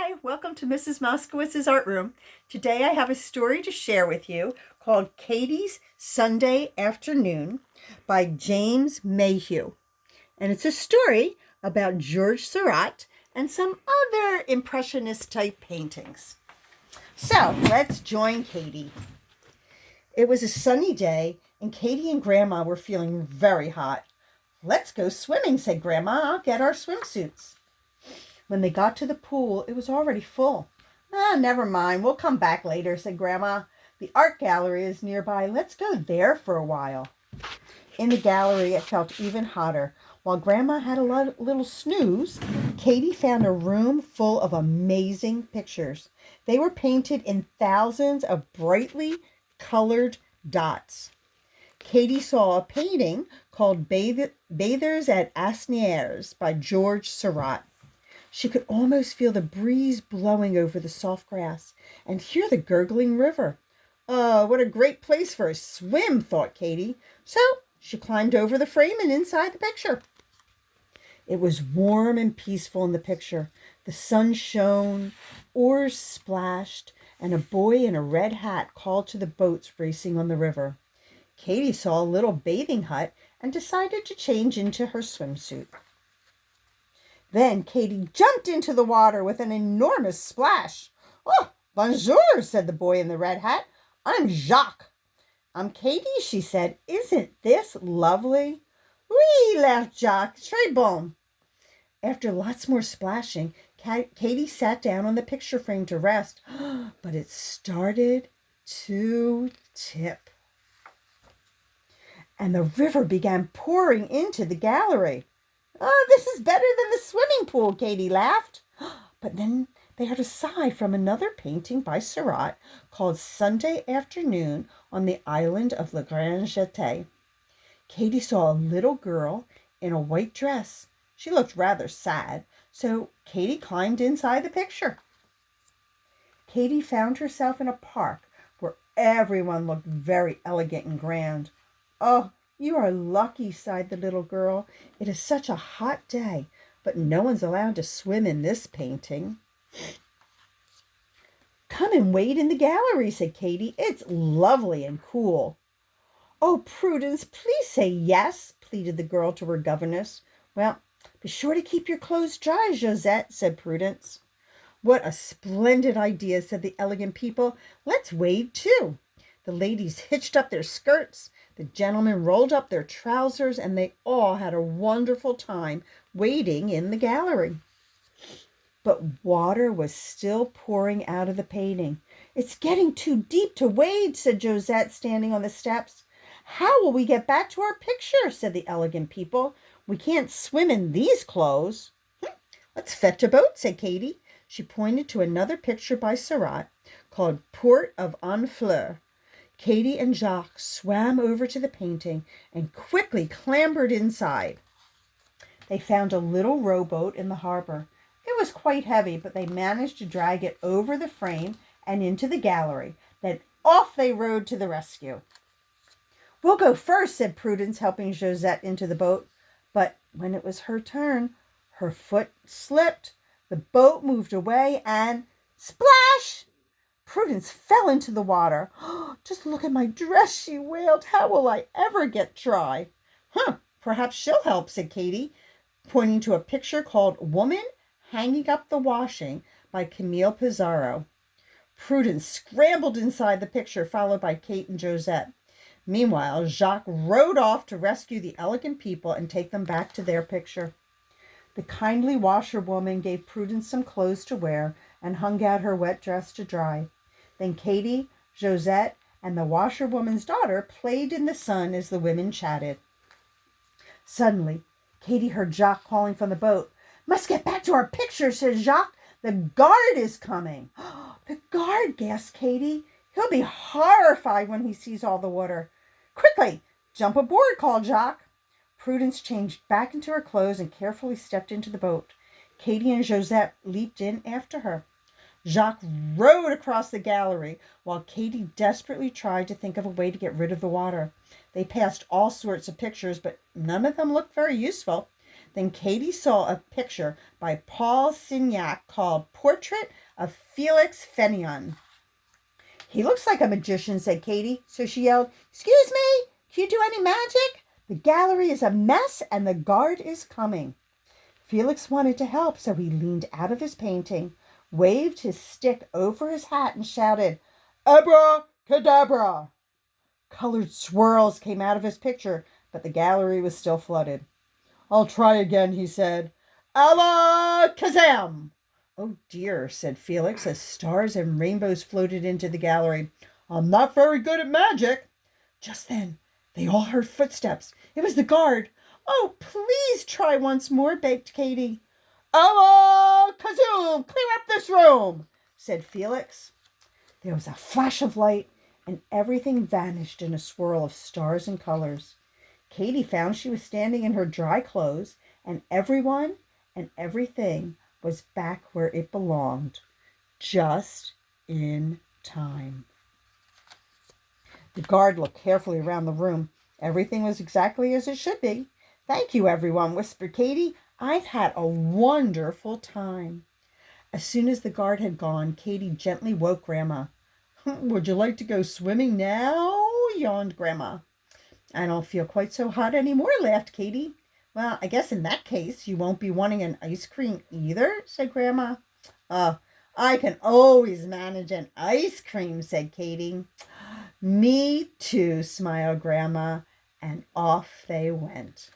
Hi, welcome to Mrs. Moskowitz's Art Room. Today I have a story to share with you called Katie's Sunday Afternoon by James Mayhew. And it's a story about George Seurat and some other impressionist type paintings. So let's join Katie. It was a sunny day and Katie and Grandma were feeling very hot. "Let's go swimming," said Grandma. "I'll get our swimsuits." When they got to the pool, it was already full. Never mind. We'll come back later," said Grandma. "The art gallery is nearby. Let's go there for a while." In the gallery, it felt even hotter. While Grandma had a little snooze, Katie found a room full of amazing pictures. They were painted in thousands of brightly colored dots. Katie saw a painting called Bathers at Asnières by George Seurat. She could almost feel the breeze blowing over the soft grass and hear the gurgling river. "Oh, what a great place for a swim," thought Katie. So she climbed over the frame and inside the picture. It was warm and peaceful in the picture. The sun shone, oars splashed, and a boy in a red hat called to the boats racing on the river. Katie saw a little bathing hut and decided to change into her swimsuit. Then Katie jumped into the water with an enormous splash. "Oh, bonjour," said the boy in the red hat. "I'm Jacques." "I'm Katie," she said. "Isn't this lovely?" "Oui," laughed Jacques. "Très bon." After lots more splashing, Katie sat down on the picture frame to rest, but it started to tip. And the river began pouring into the gallery. "Oh, this is better than the swimming pool," Katie laughed. But then they heard a sigh from another painting by Seurat called Sunday Afternoon on the Island of La Grande Jetée. Katie saw a little girl in a white dress. She looked rather sad, so Katie climbed inside the picture. Katie found herself in a park where everyone looked very elegant and grand. "Oh, you are lucky," sighed the little girl. "It is such a hot day, but no one's allowed to swim in this painting." "Come and wade in the gallery," said Katie. "It's lovely and cool." "Oh, Prudence, please say yes," pleaded the girl to her governess. "Well, be sure to keep your clothes dry, Josette," said Prudence. "What a splendid idea," said the elegant people. "Let's wade too." The ladies hitched up their skirts, the gentlemen rolled up their trousers, and they all had a wonderful time wading in the gallery. But water was still pouring out of the painting. "It's getting too deep to wade," said Josette, standing on the steps. "How will we get back to our picture?" said the elegant people. "We can't swim in these clothes." "Let's fetch a boat," said Katie. She pointed to another picture by Seurat called Port of Honfleur. Katie and Jacques swam over to the painting and quickly clambered inside. They found a little rowboat in the harbor. It was quite heavy, but they managed to drag it over the frame and into the gallery. Then off they rowed to the rescue. "We'll go first," said Prudence, helping Josette into the boat. But when it was her turn, her foot slipped, the boat moved away, and splash! Prudence fell into the water. "Just look at my dress," she wailed. "How will I ever get dry?" Perhaps she'll help," said Katie, pointing to a picture called Woman Hanging Up the Washing by Camille Pissarro. Prudence scrambled inside the picture, followed by Kate and Josette. Meanwhile, Jacques rowed off to rescue the elegant people and take them back to their picture. The kindly washerwoman gave Prudence some clothes to wear and hung out her wet dress to dry. Then Katie, Josette, and the washerwoman's daughter played in the sun as the women chatted. Suddenly, Katie heard Jacques calling from the boat. "Must get back to our picture," said Jacques. "The guard is coming." "The guard," gasped Katie. "He'll be horrified when he sees all the water." "Quickly, jump aboard," called Jacques. Prudence changed back into her clothes and carefully stepped into the boat. Katie and Josette leaped in after her. Jacques rowed across the gallery while Katie desperately tried to think of a way to get rid of the water. They passed all sorts of pictures, but none of them looked very useful. Then Katy saw a picture by Paul Signac called Portrait of Felix Fenion. He looks like a magician, said Katy. So she yelled, Excuse me, can you do any magic? The gallery is a mess and the guard is coming. Felix wanted to help, so he leaned out of his painting, waved his stick over his hat, and shouted, Abracadabra! Colored swirls came out of his picture, but the gallery was still flooded. I'll try again, he said. Alakazam! Oh dear, said Felix, as stars and rainbows floated into the gallery. I'm not very good at magic. Just then, they all heard footsteps. It was the guard. Oh, please try once more, begged Katy. Alakazam! Clear up this room, said Felix. There was a flash of light, and everything vanished in a swirl of stars and colors. Katy found she was standing in her dry clothes, and everyone and everything was back where it belonged, just in time. The guard looked carefully around the room. Everything was exactly as it should be. Thank you, everyone, whispered Katy. I've had a wonderful time. As soon as the guard had gone, Katy gently woke Grandma. Would you like to go swimming now? Yawned Grandma. I don't feel quite so hot anymore, laughed Katy. Well, I guess in that case you won't be wanting an ice cream either, said Grandma. I can always manage an ice cream, said Katy. Me too, smiled Grandma, and off they went.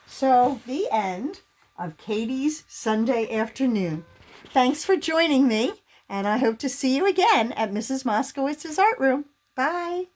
So, the end of Katy's Sunday afternoon. Thanks for joining me, and I hope to see you again at Mrs. Moskowitz's art room. Bye.